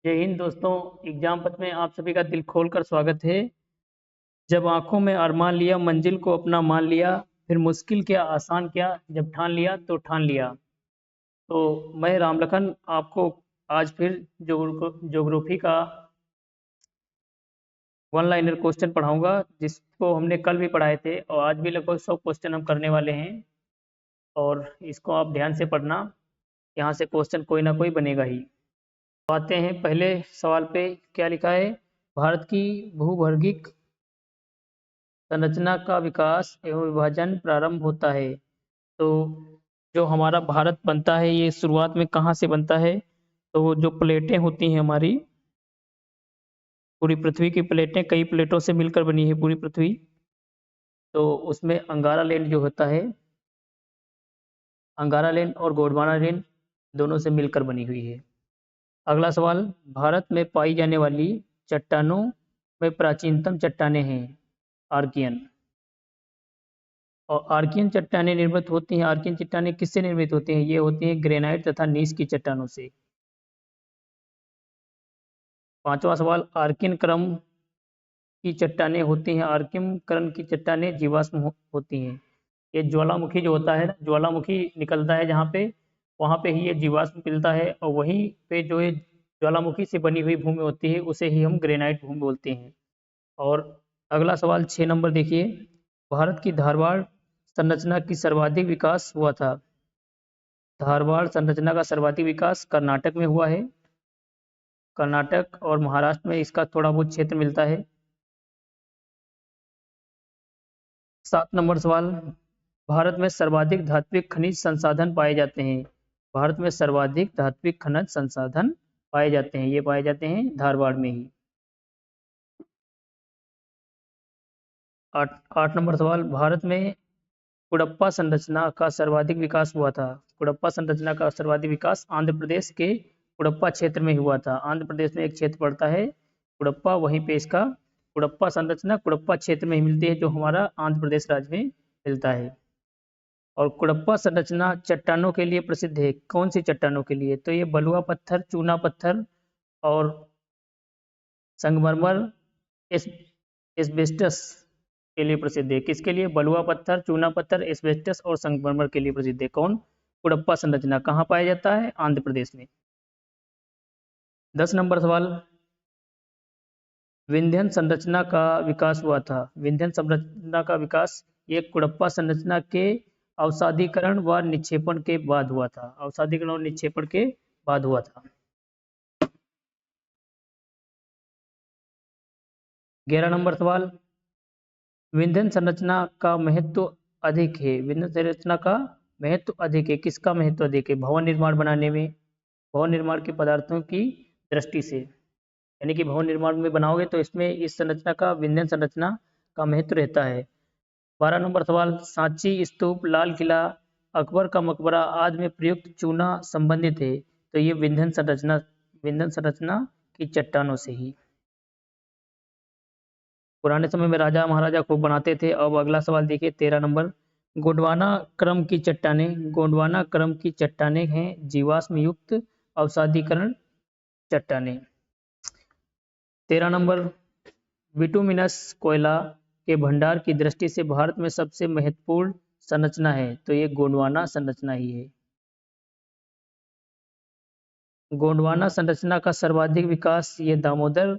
जय हिंद दोस्तों। एग्जाम पथ में आप सभी का दिल खोलकर स्वागत है। जब आंखों में अरमान लिया, मंजिल को अपना मान लिया, फिर मुश्किल क्या आसान क्या, जब ठान लिया तो ठान लिया। तो मैं रामलखन आपको आज फिर ज्योग्राफी का वन लाइनर क्वेश्चन पढ़ाऊंगा, जिसको हमने कल भी पढ़ाए थे और आज भी लगभग 100 क्वेश्चन हम करने वाले हैं। और इसको आप ध्यान से पढ़ना, यहाँ से क्वेश्चन कोई ना कोई बनेगा ही। तो आते हैं पहले सवाल पे। क्या लिखा है? भारत की भूभौगोलिक संरचना का विकास एवं विभाजन प्रारंभ होता है। तो जो हमारा भारत बनता है, ये शुरुआत में कहाँ से बनता है? तो वो जो प्लेटें होती हैं हमारी, पूरी पृथ्वी की प्लेटें कई प्लेटों से मिलकर बनी है पूरी पृथ्वी। तो उसमें अंगारा लैंड जो होता है, अंगारा लैंड और गोंडवाना लैंड दोनों से मिलकर बनी हुई है। अगला सवाल, भारत में पाई जाने वाली चट्टानों में प्राचीनतम चट्टानें हैं आर्कियन। और आर्कियन चट्टानें निर्मित होती हैं, आर्कियन चट्टानें किससे निर्मित होती हैं? ये होती हैं ग्रेनाइट तथा नीस की चट्टानों से। पांचवा सवाल, आर्कियन क्रम की चट्टानें होती हैं, आर्कियन क्रम की चट्टानें जीवाश्म होती हैं। ये ज्वालामुखी जो होता है ना, ज्वालामुखी निकलता है जहाँ पे, वहाँ पे ही ये जीवाश्म मिलता है, और वहीं पे जो ये ज्वालामुखी से बनी हुई भूमि होती है उसे ही हम ग्रेनाइट भूमि बोलते हैं। और अगला सवाल 6 नंबर देखिए, भारत की धारवाड़ संरचना की सर्वाधिक विकास हुआ था। धारवाड़ संरचना का सर्वाधिक विकास कर्नाटक में हुआ है। कर्नाटक और महाराष्ट्र में इसका थोड़ा बहुत क्षेत्र मिलता है। 7 नंबर सवाल, भारत में सर्वाधिक धात्विक खनिज संसाधन पाए जाते हैं। भारत में सर्वाधिक धात्विक खनिज संसाधन पाए जाते हैं, ये पाए जाते हैं धारवाड़ में ही। 8 नंबर सवाल, भारत में कुडप्पा संरचना का सर्वाधिक विकास हुआ था। कुडप्पा संरचना का सर्वाधिक विकास आंध्र प्रदेश के कुडप्पा क्षेत्र में हुआ था। आंध्र प्रदेश में एक क्षेत्र पड़ता है कुडप्पा, वहीं पे इसका कुडप्पा संरचना कुडप्पा क्षेत्र में ही मिलती है, जो हमारा आंध्र प्रदेश राज्य में मिलता है। और कुडप्पा संरचना चट्टानों के लिए प्रसिद्ध है। कौन सी चट्टानों के लिए? तो ये बलुआ पत्थर, चूना पत्थर और संगमरमर, एस एस्बेस्टस के लिए प्रसिद्ध है। किसके लिए? बलुआ पत्थर, चूना पत्थर, एस्बेस्टस और संगमरमर के लिए प्रसिद्ध है। कौन? कुडप्पा संरचना। कहाँ पाया जाता है? आंध्र प्रदेश में। 10 नंबर सवाल, विंध्यन संरचना का विकास हुआ था। विंध्यन संरचना का विकास ये कुडप्पा संरचना के अवसादीकरण व निक्षेपण के बाद हुआ था। अवसादीकरण और निक्षेपण के बाद हुआ था। 11 नंबर सवाल, विंध्यन संरचना का महत्व अधिक है। विंध्यन संरचना का महत्व अधिक है। किसका महत्व अधिक है? भवन निर्माण बनाने में, भवन निर्माण के पदार्थों की दृष्टि से, यानी कि भवन निर्माण में बनाओगे तो इसमें इस संरचना का, विंध्यन संरचना का महत्व रहता है। 12 नंबर सवाल, सांची स्तूप, लाल किला, अकबर का मकबरा आदि में प्रयुक्त चूना संबंधित है। तो ये विंध्यन संरचना की चट्टानों से ही। पुराने समय में राजा महाराजा खूब बनाते थे। अब अगला सवाल देखिए 13 नंबर, गोंडवाना क्रम की चट्टानें। गोंडवाना क्रम की चट्टानें हैं जीवाश्म युक्त अवसादीकरण चट्टानें। 13 नंबर, बिटुमिनस कोयला के भंडार की दृष्टि से भारत में सबसे महत्वपूर्ण संरचना है। तो ये गोंडवाना संरचना ही है। गोंडवाना संरचना का सर्वाधिक विकास ये दामोदर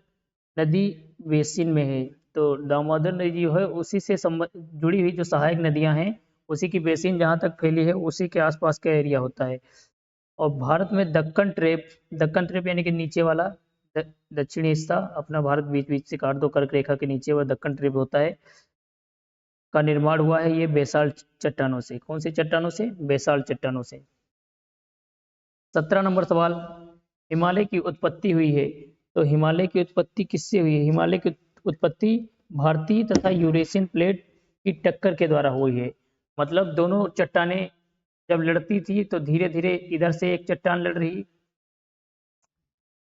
नदी बेसिन में है। तो दामोदर नदी जो है उसी से जुड़ी हुई जो सहायक नदियां हैं, उसी की बेसिन जहां तक फैली है उसी के आसपास का एरिया होता है। और भारत में दक्कन ट्रेप यानी कि नीचे वाला दक्षिणी हिस्सा, अपना भारत बीच बीच से काट दो कर्क रेखा के नीचे, वह दक्कन ट्रेप होता है, का निर्माण हुआ है ये बेसाल्ट चट्टानों से। कौन सी चट्टानों से? बेसाल्ट चट्टानों से। 17 नंबर सवाल, हिमालय की उत्पत्ति हुई है। तो हिमालय की उत्पत्ति किससे हुई है? हिमालय की उत्पत्ति भारतीय तथा यूरेशियन प्लेट की टक्कर के द्वारा हुई है। मतलब दोनों चट्टानें जब लड़ती थी तो धीरे धीरे इधर से एक चट्टान लड़ रही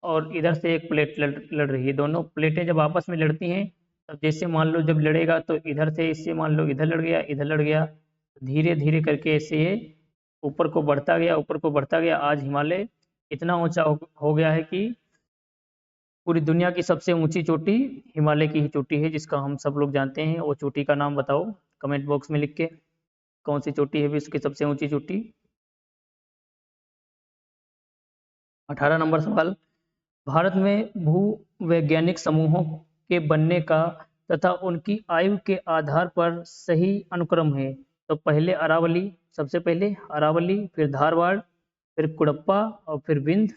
और इधर से एक प्लेट लड़ रही है। दोनों प्लेटें जब आपस में लड़ती हैं, तब जैसे मान लो जब लड़ेगा तो इधर से, इससे मान लो इधर लड़ गया, इधर लड़ गया, धीरे धीरे करके ऐसे ये ऊपर को बढ़ता गया, ऊपर को बढ़ता गया। आज हिमालय इतना ऊंचा हो गया है कि पूरी दुनिया की सबसे ऊंची चोटी हिमालय की ही चोटी है, जिसका हम सब लोग जानते हैं। वो चोटी का नाम बताओ कमेंट बॉक्स में लिख के, कौन सी चोटी है विश्व की सबसे ऊंची चोटी। 18 नंबर सवाल, भारत में भूवैज्ञानिक समूहों के बनने का तथा उनकी आयु के आधार पर सही अनुक्रम है। तो पहले अरावली, सबसे पहले अरावली, फिर धारवाड़, फिर कुड़प्पा और फिर विंध्य,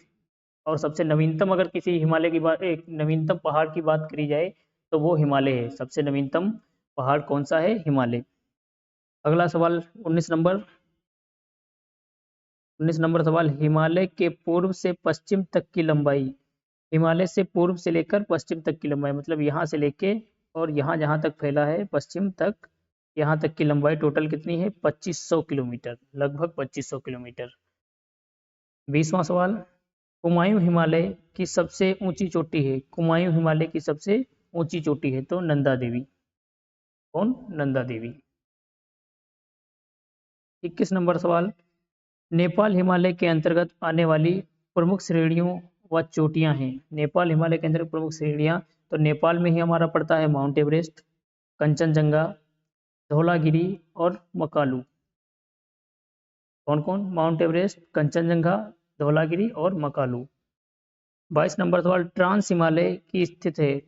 और सबसे नवीनतम अगर किसी हिमालय की बात, एक नवीनतम पहाड़ की बात करी जाए तो वो हिमालय है। सबसे नवीनतम पहाड़ कौन सा है? हिमालय। अगला सवाल 19 नंबर सवाल, हिमालय के पूर्व से पश्चिम तक की लंबाई। हिमालय से पूर्व से लेकर पश्चिम तक की लंबाई, मतलब यहाँ से लेके और यहाँ जहाँ तक फैला है पश्चिम तक, यहाँ तक की लंबाई टोटल कितनी है? 2500 किलोमीटर, लगभग 2500 किलोमीटर। 20वां सवाल, कुमायूं हिमालय की सबसे ऊंची चोटी है। कुमायूं हिमालय की सबसे ऊंची चोटी है तो नंदा देवी। कौन? नंदा देवी। 21 नंबर सवाल, नेपाल हिमालय के अंतर्गत आने वाली प्रमुख श्रेणियों व चोटियां हैं। नेपाल हिमालय के अंतर्गत प्रमुख श्रेणियां, तो नेपाल में ही हमारा पड़ता है माउंट एवरेस्ट, कंचनजंगा, धौलागिरी और मकालू। कौन कौन? माउंट एवरेस्ट, कंचनजंगा, धौलागिरी और मकालू। 22 नंबर सवाल, ट्रांस हिमालय की स्थित है।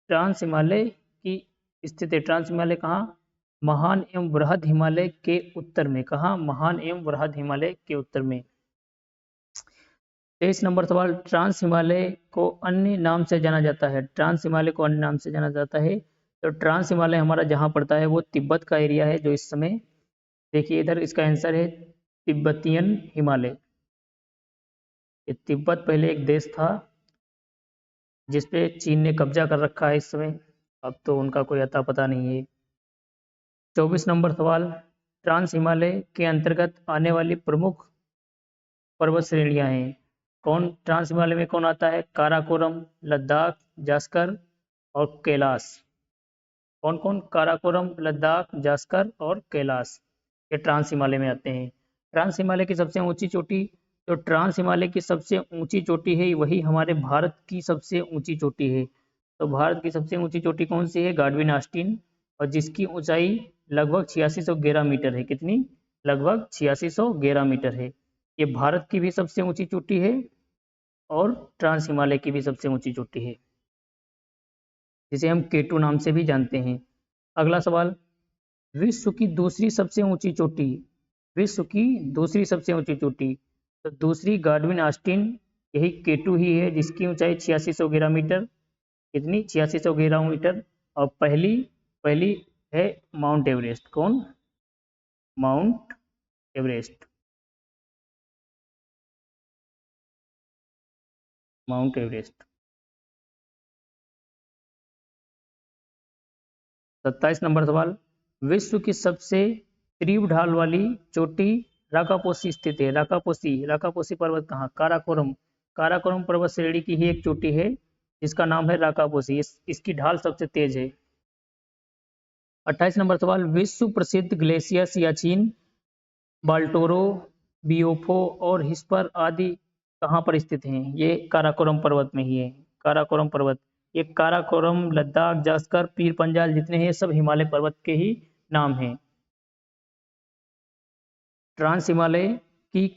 ट्रांस हिमालय की स्थित है। ट्रांस हिमालय कहाँ? महान एवं बृहद हिमालय के उत्तर में। कहाँ? महान एवं बृहद हिमालय के उत्तर में। 23 नंबर सवाल, ट्रांस हिमालय को अन्य नाम से जाना जाता है। ट्रांस हिमालय को अन्य नाम से जाना जाता है, तो ट्रांस हिमालय हमारा जहाँ पड़ता है वो तिब्बत का एरिया है, जो इस समय, देखिए इधर इसका आंसर है तिब्बतियन हिमालय। ये तिब्बत पहले एक देश था जिसपे चीन ने कब्जा कर रखा है इस समय, अब तो उनका कोई अता पता नहीं है। 24 नंबर सवाल, ट्रांस हिमालय के अंतर्गत आने वाली प्रमुख पर्वत श्रेणियां हैं। कौन ट्रांस हिमालय में कौन आता है? काराकोरम, लद्दाख, जास्कर और कैलाश। कौन कौन? काराकोरम, लद्दाख, जास्कर और कैलाश, ये ट्रांस हिमालय में आते हैं। ट्रांस हिमालय की सबसे ऊंची चोटी, तो ट्रांस हिमालय की सबसे ऊंची चोटी है वही हमारे भारत की सबसे ऊंची चोटी है। तो भारत की सबसे ऊंची चोटी कौन सी है? गाडविन आस्टीन, और जिसकी ऊंचाई लगभग 8611 मीटर है। कितनी? लगभग 8611 मीटर है। ये भारत की भी सबसे ऊंची चोटी है और ट्रांस हिमालय की भी सबसे ऊंची चोटी है, जिसे हम केटू नाम से भी जानते हैं। अगला सवाल, विश्व की दूसरी सबसे ऊंची चोटी। विश्व की दूसरी सबसे ऊंची चोटी, तो दूसरी गाडविन आस्टीन, यही केटू ही है, जिसकी ऊंचाई 8611 मीटर। कितनी? 8611 मीटर। और पहली पहली है माउंट एवरेस्ट। कौन? Mount Everest. Mount Everest. 27 number सवाल, विश्व की सबसे तीव्र ढाल वाली चोटी राकापोसी स्थित है। राकापोसी पर्वत कहाँ? काराकोरम। काराकोरम पर्वत श्रेणी की ही एक चोटी है जिसका नाम है राकापोसी। इसकी ढाल सबसे तेज है। 28 नंबर सवाल, विश्व प्रसिद्ध ग्लेशियर सियाचिन, बाल्टोरो, बियोफो और हिस्पर आदि कहाँ पर स्थित हैं? ये काराकोरम पर्वत में ही है। काराकोरम पर्वत, ये काराकोरम, लद्दाख, जास्कर, पीर पंजाल जितने हैं सब हिमालय पर्वत के ही नाम हैं। ट्रांस हिमालय की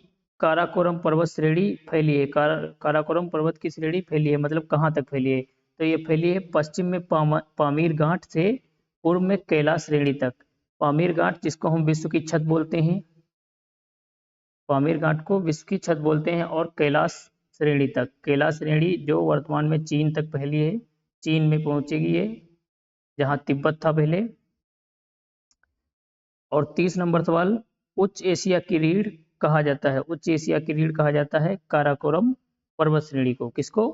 काराकोरम पर्वत श्रेणी फैली है। काराकोरम पर्वत की श्रेणी फैली है, मतलब कहाँ तक फैली है? तो ये फैली है पश्चिम में पामीर घाट से पूर्व में कैलाश श्रेणी तक। पामीर घाट जिसको हम विश्व की छत बोलते हैं, पामीर घाट को विश्व की छत बोलते हैं, और कैलाश श्रेणी तक। कैलाश श्रेणी जो वर्तमान में चीन तक फैली है, चीन में पहुंचेगी ये, जहां तिब्बत था पहले। और 30 नंबर सवाल, उच्च एशिया की रीढ़ कहा जाता है। उच्च एशिया की रीढ़ कहा जाता है काराकोरम पर्वत श्रेणी को। किसको?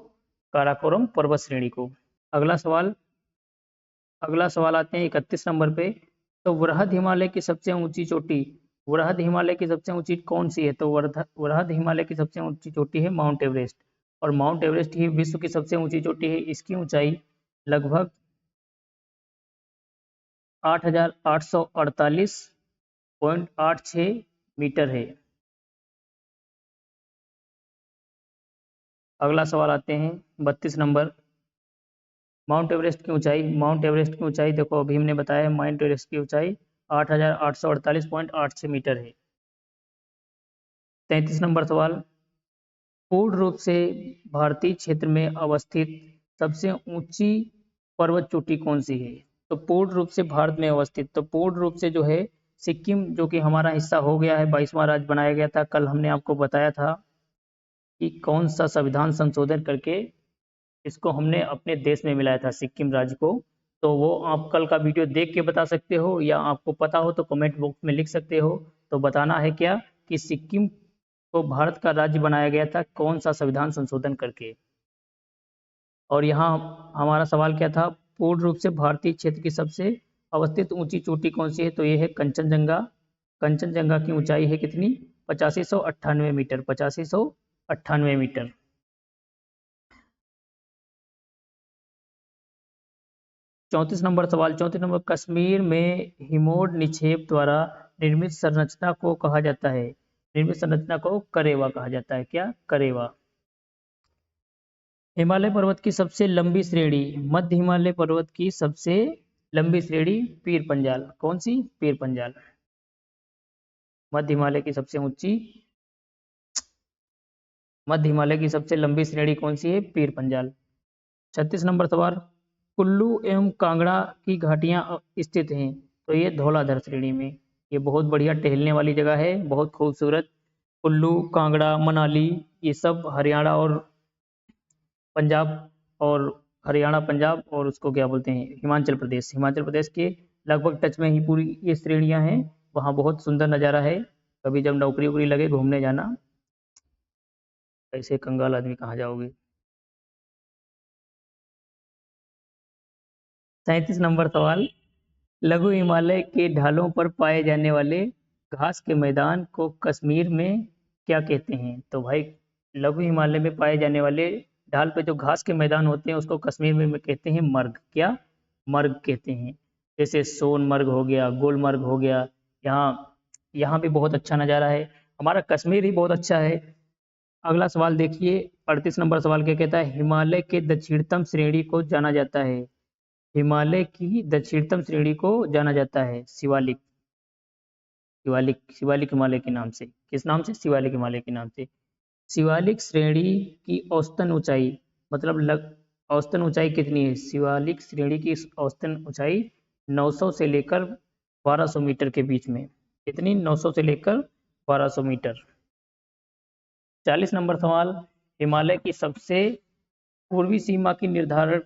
काराकोरम पर्वत श्रेणी को। अगला सवाल, अगला सवाल आते हैं 31 नंबर पे। तो वृहद हिमालय की सबसे ऊंची चोटी, वृहद हिमालय की सबसे ऊंची कौन सी है? तो वृहद हिमालय की सबसे ऊंची चोटी है माउंट एवरेस्ट, और माउंट एवरेस्ट ही विश्व की सबसे ऊंची चोटी है। इसकी ऊंचाई लगभग 8848.86 मीटर है। अगला सवाल आते हैं 32 नंबर, माउंट एवरेस्ट की ऊंचाई देखो अभी हमने बताया माउंट एवरेस्ट की ऊंचाई 8,848.86 मीटर है। 33 नंबर सवाल, पूर्ण रूप से भारतीय क्षेत्र में अवस्थित सबसे ऊंची पर्वत चोटी कौन सी है? तो पूर्ण रूप से भारत में अवस्थित, तो पूर्ण रूप से जो है सिक्किम, जो कि हमारा हिस्सा हो गया है, 22वां राज्य बनाया गया था। कल हमने आपको बताया था कि कौन सा संविधान संशोधन करके इसको हमने अपने देश में मिलाया था सिक्किम राज्य को। तो वो आप कल का वीडियो देख के बता सकते हो, या आपको पता हो तो कमेंट बॉक्स में लिख सकते हो। तो बताना है क्या कि सिक्किम को भारत का राज्य बनाया गया था कौन सा संविधान संशोधन करके। और यहाँ हमारा सवाल क्या था, पूर्ण रूप से भारतीय क्षेत्र की सबसे अवस्थित ऊंची चोटी कौन सी है? तो ये है कंचनजंगा। कंचनजंगा की ऊंचाई है कितनी? 8598 मीटर, 8598 मीटर। 34 नंबर सवाल, 34 नंबर, कश्मीर में हिमोड निक्षेप द्वारा निर्मित संरचना को कहा जाता है, निर्मित संरचना को करेवा कहा जाता है। क्या? करेवा। हिमालय पर्वत की सबसे लंबी श्रेणी, मध्य हिमालय पर्वत की सबसे लंबी श्रेणी पीर पंजाल। कौन सी? पीर पंजाल। मध्य हिमालय की सबसे ऊंची, मध्य हिमालय की सबसे लंबी श्रेणी कौन सी है? पीर पंजाल। 36 नंबर सवाल, कुल्लू एवं कांगड़ा की घाटियां स्थित हैं, तो ये धौलाधर श्रेणी में। ये बहुत बढ़िया टहलने वाली जगह है, बहुत खूबसूरत। कुल्लू, कांगड़ा, मनाली, ये सब हरियाणा और पंजाब, और हरियाणा, पंजाब और उसको क्या बोलते हैं, हिमाचल प्रदेश, हिमाचल प्रदेश के लगभग टच में ही पूरी ये श्रेणियां हैं। वहाँ बहुत सुंदर नज़ारा है। कभी जब नौकरी वोकरी लगे घूमने जाना, ऐसे कंगाल आदमी कहाँ जाओगे। 37 नंबर सवाल, लघु हिमालय के ढालों पर पाए जाने वाले घास के मैदान को कश्मीर में क्या कहते हैं? तो भाई लघु हिमालय में पाए जाने वाले ढाल पे जो घास के मैदान होते हैं उसको कश्मीर में कहते हैं मर्ग। क्या? मर्ग कहते हैं। जैसे सोनमर्ग हो गया, गुलमर्ग हो गया। यहाँ यहाँ भी बहुत अच्छा नज़ारा है। हमारा कश्मीर ही बहुत अच्छा है। अगला सवाल देखिए, 38 नंबर सवाल क्या कहता है, हिमालय के दक्षिणतम श्रेणी को जाना जाता है, हिमालय की दक्षिणतम श्रेणी को जाना जाता है शिवालिक, शिवालिक, शिवालिक हिमालय के नाम से। किस नाम से? शिवालिक हिमालय के नाम से। शिवालिक श्रेणी की औसतन ऊंचाई, मतलब औसतन ऊंचाई कितनी है? शिवालिक श्रेणी की औसतन ऊंचाई 900 से लेकर 1200 मीटर के बीच में। कितनी? 900 से लेकर 1200 मीटर। 40 नंबर सवाल, हिमालय की सबसे पूर्वी सीमा की निर्धारण,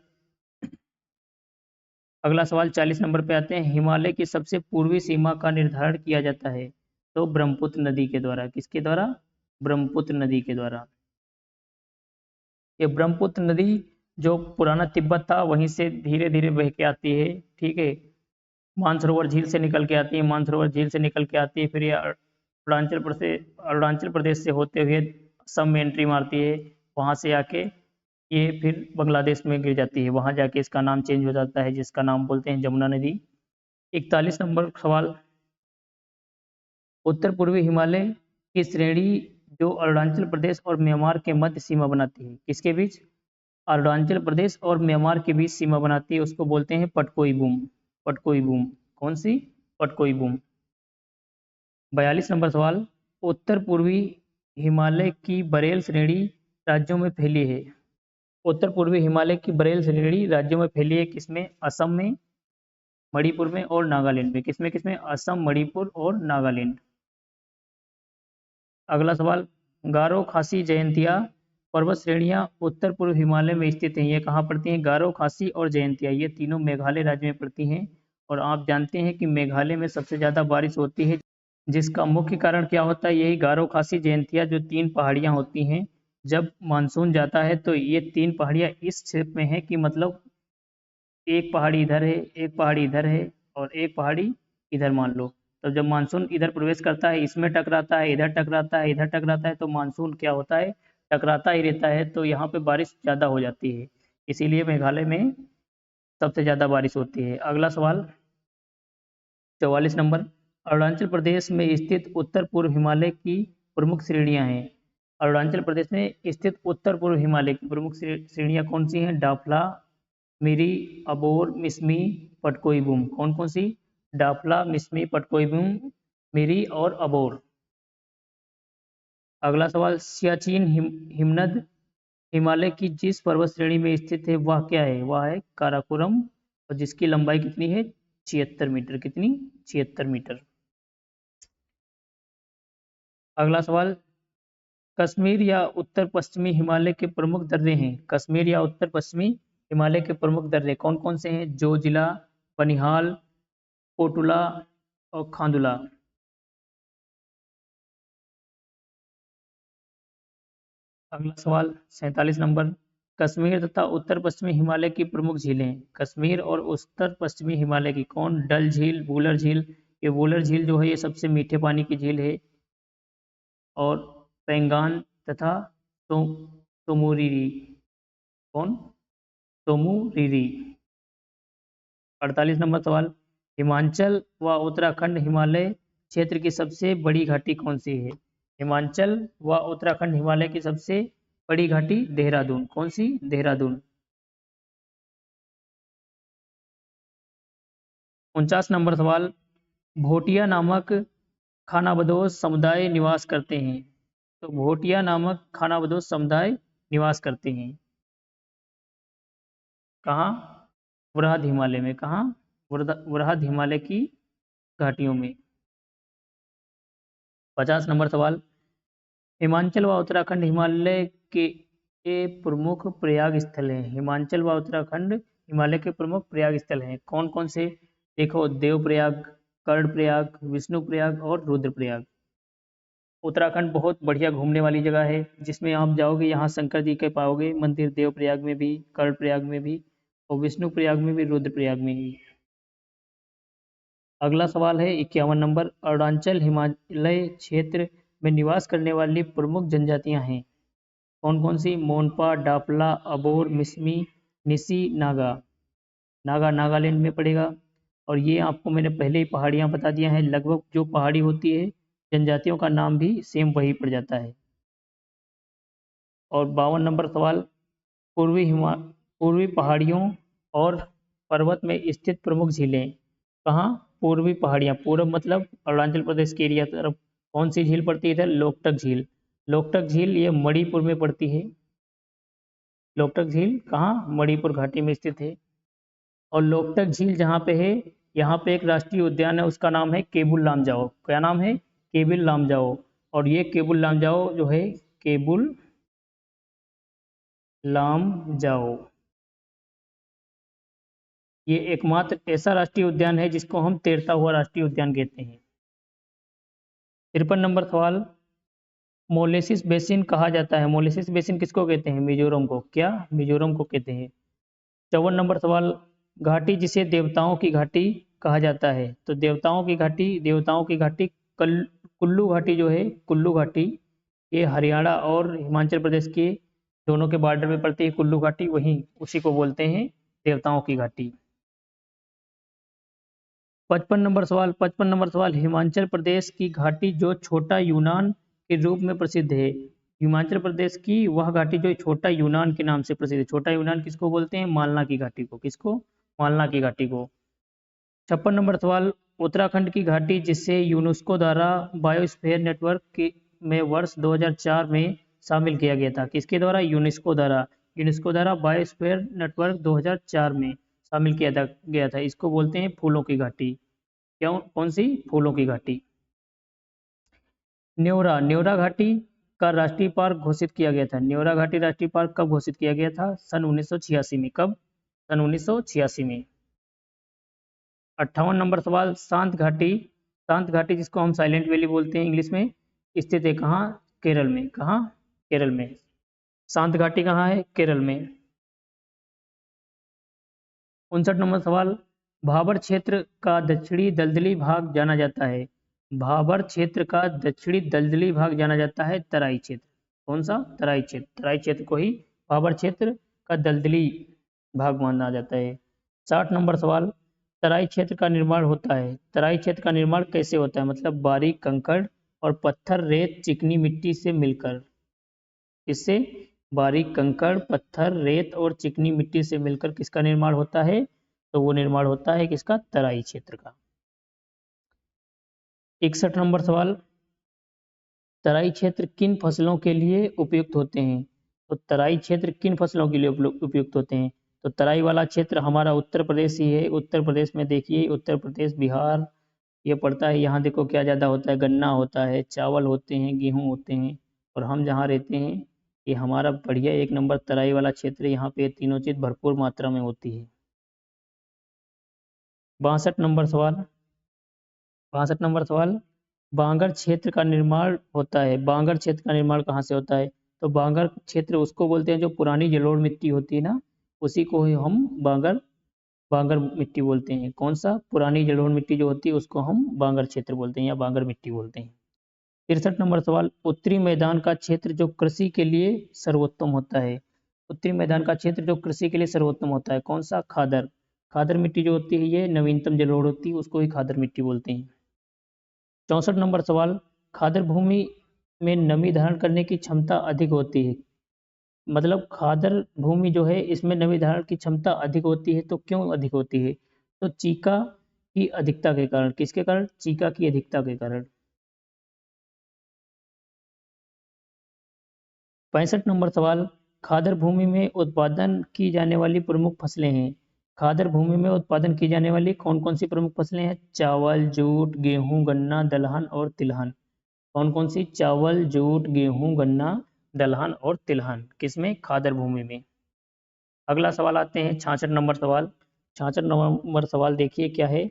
अगला सवाल 40 नंबर पे आते हैं, हिमालय की सबसे पूर्वी सीमा का निर्धारण किया जाता है, तो ब्रह्मपुत्र नदी के द्वारा। किसके द्वारा? ब्रह्मपुत्र नदी के द्वारा। ये ब्रह्मपुत्र नदी जो पुराना तिब्बत था वहीं से धीरे धीरे बह के आती है, ठीक है। मानसरोवर झील से निकल के आती है, मानसरोवर झील से निकल के आती है, फिर ये अरुणाचल प्रदेश से होते हुए असम में एंट्री मारती है, वहां से आके ये फिर बांग्लादेश में गिर जाती है, वहां जाके इसका नाम चेंज हो जाता है, जिसका नाम बोलते हैं जमुना नदी। 41 नंबर सवाल, उत्तर पूर्वी हिमालय की श्रेणी जो अरुणाचल प्रदेश और म्यांमार के मध्य सीमा बनाती है, किसके बीच? अरुणाचल प्रदेश और म्यांमार के बीच सीमा बनाती है, उसको बोलते हैं पटकोई बूम। पटकोई बूम। कौन सी? पटकोई बूम। 42 नंबर सवाल, उत्तर पूर्वी हिमालय की बरेल श्रेणी राज्यों में फैली है, उत्तर पूर्वी हिमालय की बरेल श्रेणी राज्यों में फैली है, किसमें? असम में, मणिपुर में और नागालैंड में। किसमें किसमें? असम, मणिपुर और नागालैंड। अगला सवाल, गारो खासी जयंतिया पर्वत श्रेणियां उत्तर पूर्व हिमालय में स्थित हैं, ये कहाँ पड़ती हैं? गारो खासी और जयंतिया, ये तीनों मेघालय राज्य में पड़ती हैं। और आप जानते हैं कि मेघालय में सबसे ज़्यादा बारिश होती है, जिसका मुख्य कारण क्या होता है? यही गारो खासी जयंतिया जो तीन पहाड़ियाँ होती हैं, जब मानसून जाता है तो ये तीन पहाड़ियाँ इस क्षेत्र में है कि मतलब एक पहाड़ी इधर है, एक पहाड़ी इधर है और एक पहाड़ी इधर मान लो। तो जब मानसून इधर प्रवेश करता है, इसमें टकराता है, इधर टकराता है, इधर टकराता है, तो मानसून क्या होता है? टकराता ही रहता है, तो यहाँ पे बारिश ज़्यादा हो जाती है, इसीलिए मेघालय में सबसे ज़्यादा बारिश होती है। अगला सवाल 44 नंबर, अरुणाचल प्रदेश में स्थित उत्तर पूर्व हिमालय की प्रमुख श्रेणियाँ हैं, अरुणाचल प्रदेश में स्थित उत्तर पूर्व हिमालय की प्रमुख श्रेणियाँ कौन सी हैं? डाफला, मिरी, अबोर, मिस्मी, पटकोईबुम। कौन कौन सी? डाफला, मिस्मी, पटकोईबुम, मिरी और अबोर। अगला सवाल, सियाचिन हिमनद हिमालय की जिस पर्वत श्रेणी में स्थित है वह क्या है? वह है काराकोरम, और जिसकी लंबाई कितनी है? 76 मीटर। कितनी? 76 मीटर। अगला सवाल, कश्मीर या उत्तर पश्चिमी हिमालय के प्रमुख दर्रे हैं। कश्मीर या उत्तर पश्चिमी हिमालय के प्रमुख दर्रे कौन कौन से हैं? जोजिला, बनिहाल, कोटुला और खांडुला। अगला सवाल 47 नंबर, कश्मीर तथा उत्तर पश्चिमी हिमालय की प्रमुख झीलें। कश्मीर और उत्तर पश्चिमी हिमालय की कौन? डल झील, वूलर झील। ये वूलर झील जो है ये सबसे मीठे पानी की झील है। और पेंगान तथा तो, तोमुरीरी। कौन? तोमुरीरी। 48 नंबर सवाल, हिमाचल व उत्तराखंड हिमालय क्षेत्र की सबसे बड़ी घाटी कौन सी है? हिमाचल व उत्तराखंड हिमालय की सबसे बड़ी घाटी देहरादून। कौन सी? देहरादून। 49 नंबर सवाल, भोटिया नामक खानाबदोश समुदाय निवास करते हैं। तो भोटिया नामक खानाबदोश समुदाय निवास करते हैं कहाँ? वृहद हिमालय में। कहाँ? वृहद हिमालय की घाटियों में। 50 नंबर सवाल, हिमाचल व उत्तराखंड हिमालय के प्रमुख प्रयाग स्थल हैं। हिमाचल व उत्तराखंड हिमालय के प्रमुख प्रयाग स्थल हैं। कौन कौन से? देखो, देवप्रयाग, कर्णप्रयाग, विष्णुप्रयाग और रुद्रप्रयाग। उत्तराखंड बहुत बढ़िया घूमने वाली जगह है, जिसमें आप जाओगे यहाँ शंकर जी के पाओगे मंदिर, देवप्रयाग में भी, कर्णप्रयाग में भी, और विष्णुप्रयाग में भी, रुद्रप्रयाग में भी। अगला सवाल है 51 नंबर, अरुणाचल हिमालय क्षेत्र में निवास करने वाली प्रमुख जनजातियां हैं। कौन कौन सी? मोनपा, डापला, अबोर, मिसमी, निसी, नागा। नागा नागालैंड में पड़ेगा। और ये आपको मैंने पहले ही पहाड़ियाँ बता दिया है, लगभग जो पहाड़ी होती है जनजातियों का नाम भी सेम वही पड़ जाता है। और 52 नंबर सवाल, पूर्वी पहाड़ियों और पर्वत में स्थित प्रमुख झीलें। कहाँ? पूर्वी पहाड़ियाँ, पूर्व मतलब अरुणाचल प्रदेश के एरिया तरफ कौन सी झील पड़ती है इधर? लोकटक झील। लोकटक झील ये मणिपुर में पड़ती है। लोकटक झील कहाँ? मणिपुर घाटी में स्थित है। और लोकटक झील जहाँ पे है, यहाँ पे एक राष्ट्रीय उद्यान है, उसका नाम है केबुल लामजाओ। क्या नाम है? केबुल लामजाओ। और ये केबुल लामजाओ जो है, केबुल लामजाओ, ये एकमात्र ऐसा राष्ट्रीय उद्यान है जिसको हम तैरता हुआ राष्ट्रीय उद्यान कहते हैं। 53 नंबर सवाल, मोलेसिस बेसिन कहा जाता है। मोलेसिस बेसिन किसको कहते हैं? मिजोरम को। क्या? मिजोरम को कहते हैं। 54 नंबर सवाल, घाटी जिसे देवताओं की घाटी कहा जाता है। तो देवताओं की घाटी कुल्लू घाटी जो है, कुल्लू घाटी, ये हरियाणा और हिमाचल प्रदेश के दोनों के बॉर्डर में पड़ती है कुल्लू घाटी, वहीं उसी को बोलते हैं देवताओं की घाटी। 55 नंबर सवाल, हिमाचल प्रदेश की घाटी जो छोटा यूनान के रूप में प्रसिद्ध है। हिमाचल प्रदेश की वह घाटी जो छोटा यूनान के नाम से प्रसिद्ध है। छोटा यूनान किसको बोलते हैं? मालना की घाटी को। किसको? मालना की घाटी को। 56 नंबर सवाल, उत्तराखंड की घाटी जिसे यूनेस्को द्वारा बायोस्फीयर नेटवर्क में वर्ष 2004 में शामिल किया गया था। किसके द्वारा? यूनेस्को द्वारा। यूनेस्को द्वारा बायोस्फीयर नेटवर्क 2004 में शामिल किया गया था। इसको बोलते हैं फूलों की घाटी। क्यों? कौन सी? फूलों की घाटी। न्योरा, न्योरा घाटी का राष्ट्रीय पार्क घोषित किया गया था। न्योरा घाटी राष्ट्रीय पार्क कब घोषित किया गया था? सन 1986 में। कब? सन 1986 में। 58 नंबर सवाल, शांत घाटी, शांत घाटी जिसको हम साइलेंट वैली बोलते हैं इंग्लिश में, स्थित है कहाँ? केरल में। कहाँ? केरल में। शांत घाटी कहाँ है? केरल में। 59 नंबर सवाल, भाबर क्षेत्र का दक्षिणी दलदली भाग जाना जाता है। भाबर क्षेत्र का दक्षिणी दलदली भाग जाना जाता है तराई क्षेत्र। कौन सा? तराई क्षेत्र। तराई क्षेत्र को ही भाबर क्षेत्र का दलदली भाग माना जाता है। 60 नंबर सवाल, तराई क्षेत्र का निर्माण होता है। तराई क्षेत्र का निर्माण कैसे होता है? मतलब बारीक कंकड़ और पत्थर, रेत, चिकनी मिट्टी से मिलकर। इससे बारीक कंकड़, पत्थर, रेत और चिकनी मिट्टी से मिलकर किसका निर्माण होता है? तो वो निर्माण होता है किसका? तराई क्षेत्र का। 61 नंबर सवाल, तराई क्षेत्र किन फसलों के लिए उपयुक्त होते हैं? तो तराई क्षेत्र किन फसलों के लिए उपयुक्त होते हैं? तो तराई वाला क्षेत्र हमारा उत्तर प्रदेश ही है। उत्तर प्रदेश में देखिए, उत्तर प्रदेश, बिहार ये पड़ता है। यहाँ देखो क्या ज़्यादा होता है, गन्ना होता है, चावल होते हैं, गेहूँ होते हैं। और हम जहाँ रहते हैं ये हमारा बढ़िया 1 नंबर तराई वाला क्षेत्र है। यहाँ पे ये तीनों चीज़ भरपूर मात्रा में होती है। 62 नंबर सवाल, 62 नंबर सवाल, बांगर क्षेत्र का निर्माण होता है। बांगर क्षेत्र का निर्माण कहाँ से होता है? तो बांगर क्षेत्र उसको बोलते हैं जो पुरानी जलोढ़ मिट्टी होती है ना, उसी को ही हम बांगर बांगर मिट्टी बोलते हैं। कौन सा? पुरानी जलोढ़ मिट्टी जो होती है उसको हम बांगर क्षेत्र बोलते हैं या बांगर मिट्टी बोलते हैं। 63 नंबर सवाल, उत्तरी मैदान का क्षेत्र जो कृषि के लिए सर्वोत्तम होता है। उत्तरी मैदान का क्षेत्र जो कृषि के लिए सर्वोत्तम होता है, कौन सा? खादर। खादर मिट्टी जो होती है ये नवीनतम जलोढ़ होती है, उसको ही खादर मिट्टी बोलते हैं। 64 नंबर सवाल, खादर भूमि में नमी धारण करने की क्षमता अधिक होती है। मतलब खादर भूमि जो है इसमें नमी धारण की क्षमता अधिक होती है। तो क्यों अधिक होती है? तो चीका की अधिकता के कारण। किसके कारण? चीका की अधिकता के कारण। 65 नंबर सवाल, खादर भूमि में उत्पादन की जाने वाली प्रमुख फसलें हैं। खादर भूमि में उत्पादन की जाने वाली कौन कौन सी प्रमुख फसलें हैं? चावल, जूट, गेहूं, गन्ना, दलहन और तिलहन। कौन कौन सी? चावल, जूट, गेहूं, गन्ना, दलहन और तिलहन। किसमें? खादर भूमि में। अगला सवाल आते हैं 66 नंबर सवाल। 66 नंबर सवाल देखिए क्या है।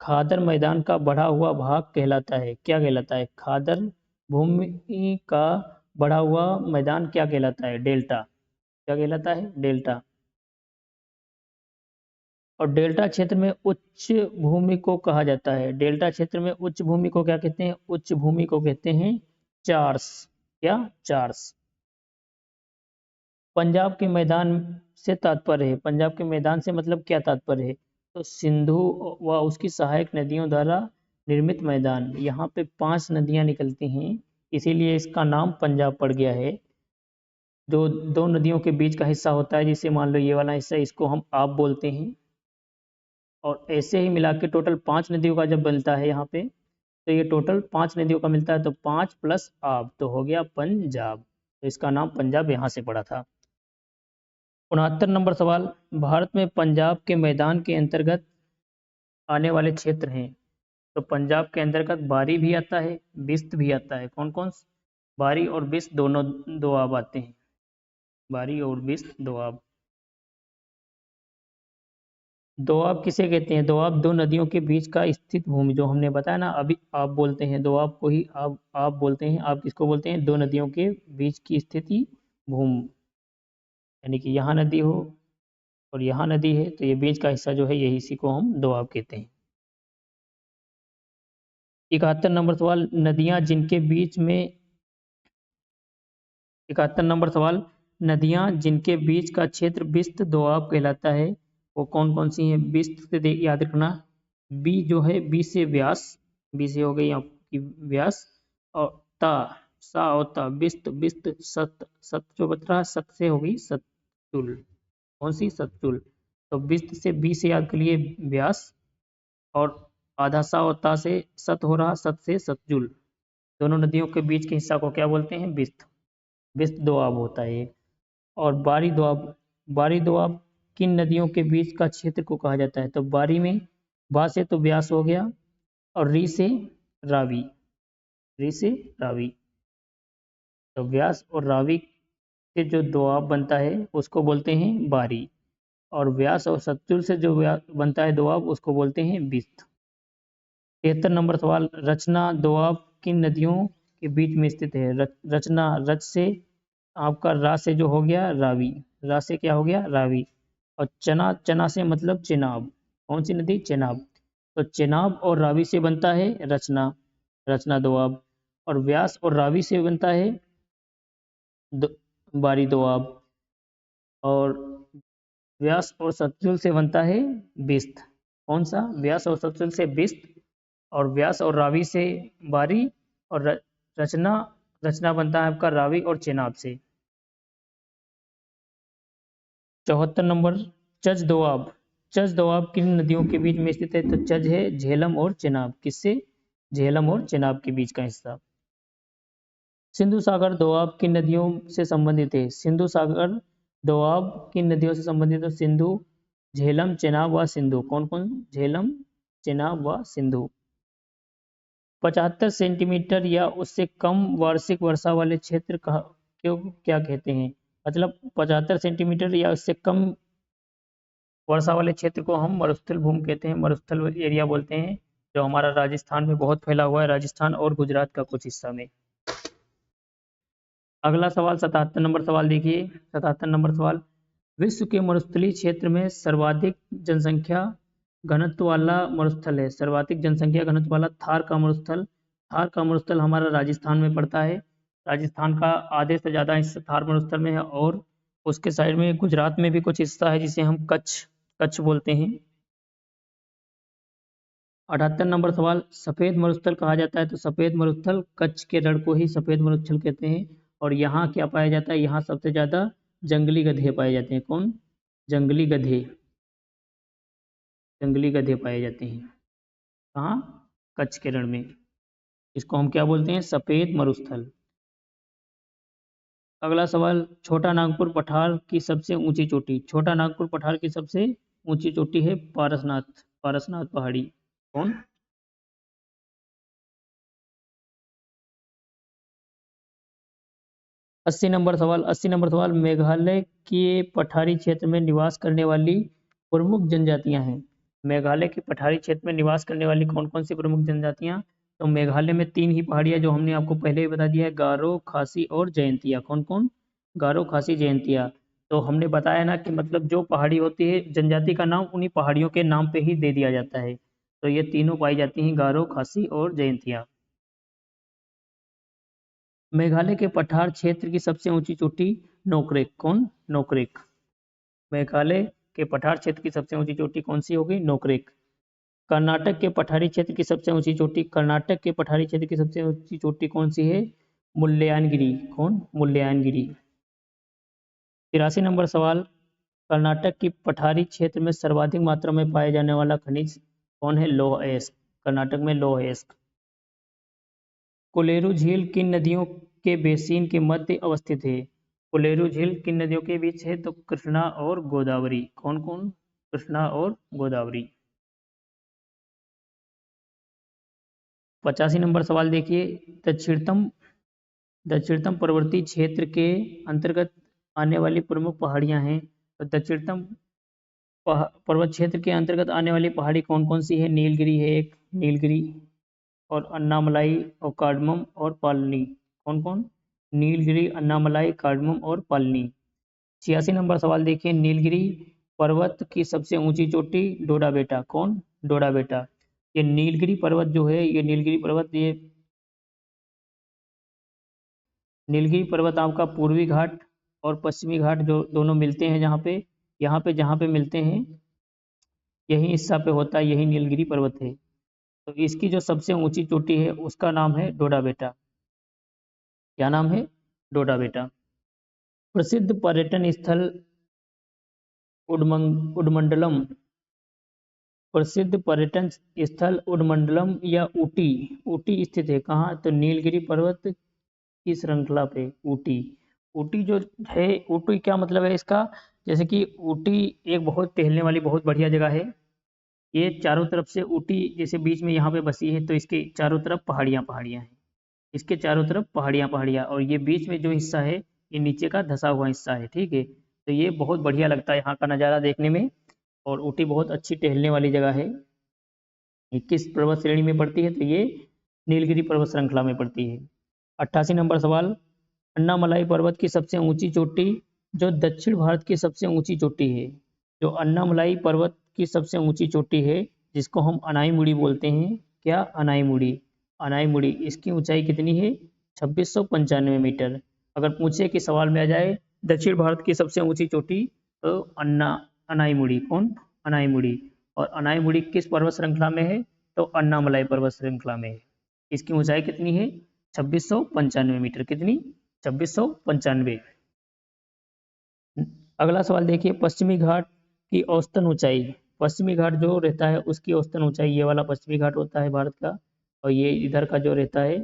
खादर मैदान का बढ़ा हुआ भाग कहलाता है। क्या कहलाता है? खादर भूमि का बढ़ा हुआ मैदान क्या कहलाता है? डेल्टा। क्या कहलाता है? डेल्टा। और डेल्टा क्षेत्र में उच्च भूमि को कहा जाता है। डेल्टा क्षेत्र में उच्च भूमि को क्या कहते हैं? उच्च भूमि को कहते हैं चार्स। क्या? चार्स। पंजाब के मैदान से तात्पर्य है। पंजाब के मैदान से मतलब क्या तात्पर्य है? तो सिंधु व उसकी सहायक नदियों द्वारा निर्मित मैदान। यहाँ पे 5 नदियाँ निकलती हैं, इसीलिए इसका नाम पंजाब पड़ गया है। जो दो नदियों के बीच का हिस्सा होता है, जिसे मान लो ये वाला हिस्सा, इसको हम आप बोलते हैं। और ऐसे ही मिला के टोटल 5 नदियों का जब बनता है यहाँ पे, तो ये टोटल 5 नदियों का मिलता है। तो 5 प्लस आप तो हो गया पंजाब। तो इसका नाम पंजाब यहाँ से पड़ा था। 69 नंबर सवाल, भारत में पंजाब के मैदान के अंतर्गत आने वाले क्षेत्र हैं। तो पंजाब के अंतर्गत बारी भी आता है, बिस्त भी आता है। कौन कौन? बारी और बिस्त दोनों दोआब आते हैं। बारी और बिस्त दोआब। दोआब किसे कहते हैं? दोआब दो नदियों के बीच का स्थित भूमि, जो हमने बताया ना अभी, आप बोलते हैं दोआब को ही आप बोलते हैं। आप किसको बोलते हैं? दो नदियों के बीच की स्थिति भूमि। यानी कि यहाँ नदी हो और यहाँ नदी है, तो ये बीच का हिस्सा जो है यही, इसी को हम दोआब कहते हैं। 71 नंबर सवाल, नदियां जिनके बीच में 71 नंबर सवाल, नदियां जिनके बीच का क्षेत्र बिस्त दोआब कहलाता है, वो कौन कौन सी हैं? बिस्त से याद रखना। बी जो है, बी से व्यास, बी से हो गई आपकी व्यास। और ता, सा और ता, बिस्त, बिस्त, सत, सत जो बच रहा है, सत से हो गई सतुल। कौन सी? सतुल। तो बिस्त से, बी से याद कर लिए व्यास, और आधा सा और ता से सत हो रहा, सत से सतजुल। दोनों नदियों के बीच के हिस्सा को क्या बोलते हैं? बिस्त। बिस्त दोआब होता है ये। और बारी दोआब, बारी दोआब किन नदियों के बीच का क्षेत्र को कहा जाता है? तो बारी में बा से तो व्यास हो गया, और री से रावी, री से रावी। तो व्यास और रावी से जो दोआब बनता है उसको बोलते हैं बारी। और व्यास और सतजुल से जो बनता है दोआब, उसको बोलते हैं बिस्त। 73 नंबर सवाल, रचना दोआब किन नदियों के बीच में स्थित है? रचना, रच से आपका रा से जो हो गया रावी, रा से क्या हो गया? रावी। और चना, चना से मतलब चेनाब। कौन सी नदी? चेनाब। तो चेनाब और रावी से बनता है रचना, रचना दोआब। और व्यास और रावी से बनता है दो, बारी दोआब। और व्यास और सतजुल से बनता है बिस्त। कौन सा? व्यास और सतजुल से बिस्त, और व्यास और रावी से बारी। और रचना, रचना बनता है आपका रावी और चेनाब से। 74 नंबर, चच दोआब। चच दोआब किन नदियों के बीच में स्थित है? तो चच है झेलम और चेनाब। किससे? झेलम और चेनाब के बीच का हिस्सा। सिंधु सागर दोआब किन नदियों से संबंधित है? सिंधु सागर दोआब किन नदियों से संबंधित है? सिंधु, झेलम, चेनाब व सिंधु। कौन कौन? झेलम, चेनाब व सिंधु। 75 सेंटीमीटर या उससे कम वार्षिक वर्षा वाले क्षेत्र क्यों क्या कहते हैं? मतलब 75 सेंटीमीटर या उससे कम वर्षा वाले क्षेत्र को हम मरुस्थल भूमि कहते हैं, मरुस्थल एरिया बोलते हैं, जो हमारा राजस्थान में बहुत फैला हुआ है, राजस्थान और गुजरात का कुछ हिस्सा में। अगला सवाल 77 नंबर सवाल देखिए। 77 नंबर सवाल, विश्व के मरुस्थलीय क्षेत्र में सर्वाधिक जनसंख्या घनत्व वाला मरुस्थल है? सर्वाधिक जनसंख्या घनत्व वाला थार का मरुस्थल। थार का मरुस्थल हमारा राजस्थान में पड़ता है। राजस्थान का आधे से ज़्यादा हिस्सा थार मरुस्थल में है, और उसके साइड में गुजरात में भी कुछ हिस्सा है जिसे हम कच्छ कच्छ बोलते हैं। 78 नंबर सवाल, सफ़ेद मरुस्थल कहा जाता है? तो सफ़ेद मरुस्थल कच्छ के रण को ही सफ़ेद मरुस्थल कहते हैं। और यहाँ क्या पाया जाता है? यहाँ सबसे ज़्यादा जंगली गधे पाए जाते हैं। कौन? जंगली गधे। जंगली गधे पाए जाते हैं कहाँ? कच्छ के रण में। इसको हम क्या बोलते हैं? सफ़ेद मरुस्थल। अगला सवाल, छोटा नागपुर पठार की सबसे ऊंची चोटी। छोटा नागपुर पठार की सबसे ऊंची चोटी है पारसनाथ, पारसनाथ पहाड़ी। कौन? 80 नंबर सवाल। 80 नंबर सवाल, मेघालय के पठारी क्षेत्र में निवास करने वाली प्रमुख जनजातियां हैं। मेघालय के पठारी क्षेत्र में निवास करने वाली कौन कौन सी प्रमुख जनजातियां? तो मेघालय में 3 ही पहाड़ियां जो हमने आपको पहले ही बता दिया है, गारो, खासी और जयंतिया। कौन कौन? गारो, खासी, जयंतिया। तो हमने बताया ना कि मतलब जो पहाड़ी होती है जनजाति का नाम उन्हीं पहाड़ियों के नाम पे ही दे दिया जाता है। तो ये तीनों पाई जाती हैं, गारो, खासी और जयंतिया। मेघालय के पठार क्षेत्र की सबसे ऊंची चोटी नोकरेक। कौन? नोकरेक। मेघालय के पठार क्षेत्र की सबसे ऊंची चोटी कौन सी होगी? नोकरेक। कर्नाटक के पठारी क्षेत्र की सबसे ऊंची चोटी, कर्नाटक के पठारी क्षेत्र की सबसे ऊंची चोटी कौन सी है? मुल्यांगिरी। कौन? मुल्यांगिरी। 83 नंबर सवाल, कर्नाटक की पठारी क्षेत्र में सर्वाधिक मात्रा में पाए जाने वाला खनिज कौन है? लौह अयस्क। कर्नाटक में लौह अयस्क। कोलेरू झील किन नदियों के बेसिन के मध्य अवस्थित है? कोलेरू झील किन नदियों के बीच है? तो कृष्णा और गोदावरी। कौन कौन? कृष्णा और गोदावरी। 85 नंबर सवाल देखिए। दक्षिणतम दक्षिणतम पर्वतीय क्षेत्र के अंतर्गत आने वाली प्रमुख पहाड़ियां हैं। तो दक्षिणतम पर्वत क्षेत्र के अंतर्गत आने वाली पहाड़ी कौन कौन सी है? नीलगिरी है एक, नीलगिरी, और अन्नामलाई और कार्डमम और पालनी। कौन कौन? नीलगिरी, अन्नामलाई, कार्डमम और पालनी। 86 नंबर सवाल देखिए। नीलगिरी पर्वत की सबसे ऊंची चोटी डोडा बेटा। कौन? डोडा बेटा। ये नीलगिरी पर्वत जो है, ये नीलगिरी पर्वत, ये नीलगिरी पर्वत आपका पूर्वी घाट और पश्चिमी घाट जो दोनों मिलते हैं जहाँ पे मिलते हैं, यही हिस्सा पे होता है, यही नीलगिरी पर्वत है। तो इसकी जो सबसे ऊंची चोटी है उसका नाम है डोडा बेटा। क्या नाम है? डोडा बेटा। प्रसिद्ध पर्यटन स्थल उडमंडलम। प्रसिद्ध पर्यटन स्थल उडमंडलम या ऊटी, ऊटी स्थित है कहाँ? तो नीलगिरी पर्वत की श्रृंखला पे ऊटी। ऊटी जो है, ऊटी क्या मतलब है इसका? जैसे कि ऊटी एक बहुत टहलने वाली बहुत बढ़िया जगह है। ये चारों तरफ से ऊटी जैसे बीच में यहाँ पे बसी है, तो इसके चारों तरफ पहाड़ियाँ पहाड़ियाँ हैं। इसके चारों तरफ पहाड़ियाँ पहाड़ियाँ, और ये बीच में जो हिस्सा है ये नीचे का धंसा हुआ हिस्सा है। ठीक है, तो ये बहुत बढ़िया लगता है यहाँ का नज़ारा देखने में। और ऊटी बहुत अच्छी टहलने वाली जगह है। ये किस पर्वत श्रेणी में पड़ती है? तो ये नीलगिरी पर्वत श्रृंखला में पड़ती है। 88 नंबर सवाल, अन्नामलाई पर्वत की सबसे ऊंची चोटी जो दक्षिण भारत की सबसे ऊंची चोटी है, जो अन्नामलाई पर्वत की सबसे ऊंची चोटी है, जिसको हम अनाईमुड़ी बोलते हैं। क्या? अनाईमुड़ी। अनाईमुड़ी, इसकी ऊंचाई कितनी है? 2695 मीटर। अगर पूछे कि सवाल में आ जाए दक्षिण भारत की सबसे ऊंची चोटी, तो अनाईमुड़ी। कौन? अनाईमुड़ी। और अनाईमुड़ी किस पर्वत श्रृंखला में है? तो अन्नामलाई पर्वत श्रृंखला में है। इसकी ऊंचाई कितनी है? 2695 मीटर। कितनी? 2695। अगला सवाल देखिए, पश्चिमी घाट की औसतन ऊंचाई। पश्चिमी घाट जो रहता है उसकी औसतन ऊंचाई, ये वाला पश्चिमी घाट होता है भारत का, और ये इधर का जो रहता है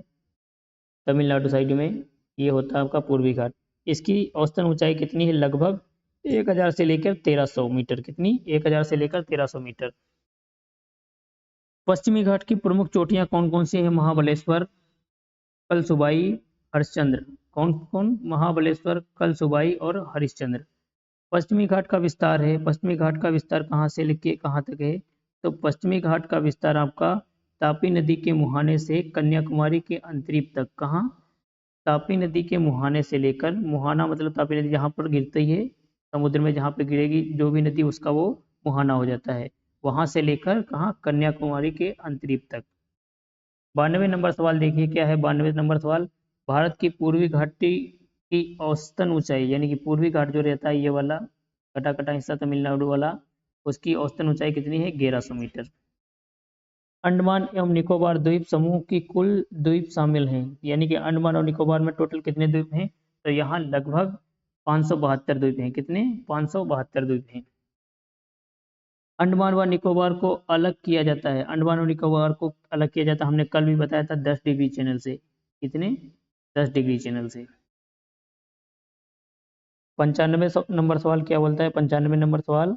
तमिलनाडु साइड में, ये होता है आपका पूर्वी घाट। इसकी औसतन ऊंचाई कितनी है? लगभग 1000 से लेकर 1300 मीटर। कितनी? 1000 से लेकर 1300 मीटर। पश्चिमी घाट की प्रमुख चोटियां कौन कौन सी हैं? महाबलेश्वर, कलसुबाई, हरिश्चंद्र। कौन कौन? महाबलेश्वर, कलसुबाई और हरिश्चंद्र। पश्चिमी घाट का विस्तार है, पश्चिमी घाट का विस्तार कहाँ से लेके कहाँ तक है? तो पश्चिमी घाट का विस्तार आपका तापी नदी के मुहाने से कन्याकुमारी के अंतरीप तक। कहाँ? तापी नदी के मुहाने से लेकर, मुहाना मतलब तापी नदी जहाँ पर गिरती है समुद्र में, जहाँ पे गिरेगी जो भी नदी उसका वो मुहाना हो जाता है, वहां से लेकर कहाँ? कन्याकुमारी के अंतरीप तक। 92 नंबर सवाल देखिए क्या है। 92 नंबर सवाल, भारत की पूर्वी घाटी की औसतन ऊंचाई, यानी कि पूर्वी घाट जो रहता है ये वाला कटा कटा हिस्सा तमिलनाडु वाला, उसकी औसतन ऊंचाई कितनी है? 1100 मीटर। अंडमान एवं निकोबार द्वीप समूह की कुल द्वीप शामिल हैं, यानी कि अंडमान और निकोबार में टोटल कितने द्वीप हैं? तो यहाँ लगभग 572 द्वीप हैं। कितने? 572 द्वीप हैं। अंडमान व निकोबार को अलग किया जाता है, अंडमान और निकोबार को अलग किया जाता है, हमने कल भी बताया था, 10 डिग्री चैनल से। कितने? 10 डिग्री चैनल से। 95 नंबर सवाल क्या बोलता है? 95 नंबर सवाल,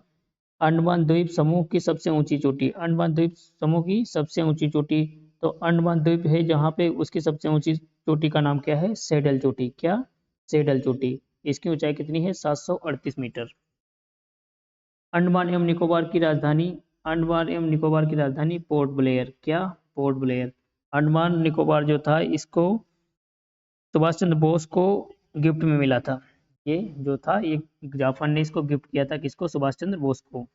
अंडमान द्वीप समूह की सबसे ऊंची चोटी। अंडमान द्वीप समूह की सबसे ऊंची चोटी, तो अंडमान द्वीप है जहाँ पे उसकी सबसे ऊंची चोटी का नाम क्या है? सेडल चोटी। क्या? सेडल चोटी। इसकी ऊंचाई कितनी है? 738 मीटर। अंडमान एवं निकोबार की राजधानी, अंडमान एवं निकोबार की राजधानी पोर्ट ब्लेयर। क्या? पोर्ट ब्लेयर। अंडमान निकोबार जो था इसको सुभाष चंद्र बोस को गिफ्ट में मिला था। ये जो था ये जापान ने इसको गिफ्ट किया था, किसको? सुभाष चंद्र बोस को।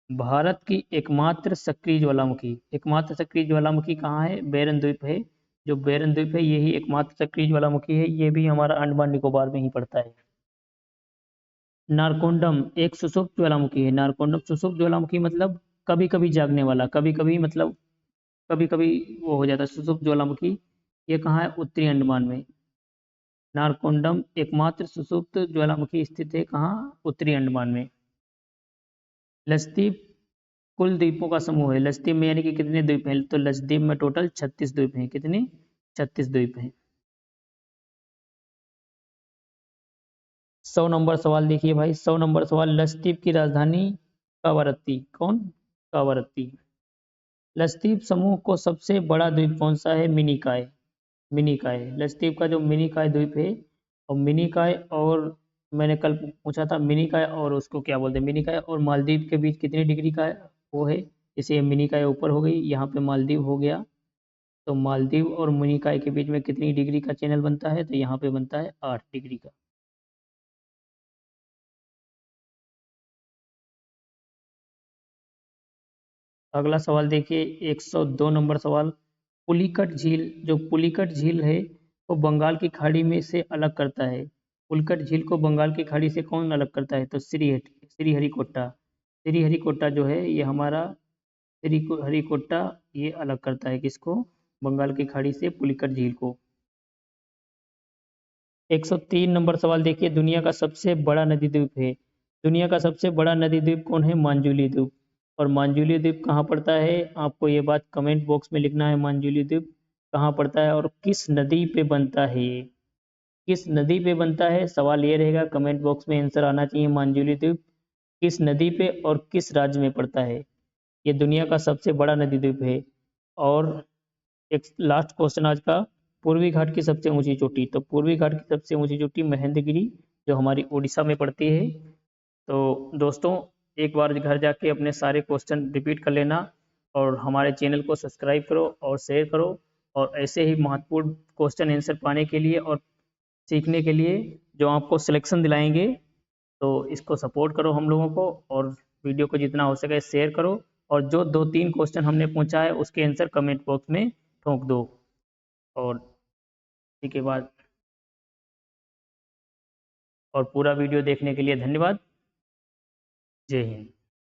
भारत की एकमात्र सक्रिय ज्वालामुखी, एकमात्र सक्रिय ज्वालामुखी कहाँ है? बेरन द्वीप है। जो बेरन द्वीप है यही एकमात्र सक्रिय ज्वालामुखी है, ये भी हमारा अंडमान निकोबार में ही पड़ता है। नारकोंडम एक सुषुप्त ज्वालामुखी है। नारकोंडम सुषुप्त ज्वालामुखी मतलब कभी कभी जागने वाला, कभी कभी मतलब कभी कभी वो हो जाता है सुषुप्त ज्वालामुखी। ये कहाँ है? उत्तरी अंडमान में। नारकोंडम एकमात्र सुषुप्त ज्वालामुखी स्थित है कहाँ? उत्तरी अंडमान में। लक्षद्वीप कुल द्वीपों का समूह है। लक्षद्वीप में यानी कि कितने द्वीप हैं? तो लक्षद्वीप में टोटल 36 द्वीप हैं। कितने? 36 द्वीप हैं। 100 नंबर सवाल देखिए भाई, 100 नंबर सवाल, लक्षद्वीप की राजधानी कावारत्ती। कौन? कावारत्ती। लक्षद्वीप समूह को सबसे बड़ा द्वीप कौन सा है? मिनिकॉय। मिनिकॉय लक्षद्वीप का जो मिनिकॉय द्वीप है, और मिनिकॉय और मैंने कल पूछा था मिनिकॉय और उसको क्या बोलते हैं, मिनिकॉय और मालदीव के बीच कितनी डिग्री का वो है? जैसे मिनिकॉय ऊपर हो गई, यहाँ पे मालदीव हो गया, तो मालदीव और मिनिकॉय के बीच में कितनी डिग्री का चैनल बनता है? तो यहाँ पे बनता है 8 डिग्री का। अगला सवाल देखिए, 102 नंबर सवाल, पुलिकट झील, जो पुलिकट झील है वो बंगाल की खाड़ी में से अलग करता है। पुलिकट झील को बंगाल की खाड़ी से कौन अलग करता है? तो श्रीहरिकोटा। श्रीहरिकोटा जो है ये हमारा श्रीहरिकोटा ये अलग करता है किसको? बंगाल की खाड़ी से पुलिकट झील को। 103 नंबर सवाल देखिए, दुनिया का सबसे बड़ा नदी द्वीप है। दुनिया का सबसे बड़ा नदी द्वीप कौन है? मांजुली द्वीप। और मांजुली द्वीप कहाँ पड़ता है? आपको ये बात कमेंट बॉक्स में लिखना है, मांजुली द्वीप कहाँ पड़ता है और किस नदी पे बनता है ये? किस नदी पे बनता है? सवाल ये रहेगा, कमेंट बॉक्स में आंसर आना चाहिए, मांजुली द्वीप किस नदी पे और किस राज्य में पड़ता है? ये दुनिया का सबसे बड़ा नदी द्वीप है। और एक लास्ट क्वेश्चन आज का, पूर्वी घाट की सबसे ऊंची चोटी। तो पूर्वी घाट की सबसे ऊंची चोटी महेंद्रगिरी, जो हमारी उड़ीसा में पड़ती है। तो दोस्तों, एक बार घर जाके अपने सारे क्वेश्चन रिपीट कर लेना, और हमारे चैनल को सब्सक्राइब करो और शेयर करो, और ऐसे ही महत्वपूर्ण क्वेश्चन आंसर पाने के लिए और सीखने के लिए जो आपको सिलेक्शन दिलाएंगे, तो इसको सपोर्ट करो हम लोगों को, और वीडियो को जितना हो सके शेयर करो, और जो 2-3 क्वेश्चन हमने पूछा है उसके आंसर कमेंट बॉक्स में ठोक दो। और इसी के बाद, और पूरा वीडियो देखने के लिए धन्यवाद। जय हिंद।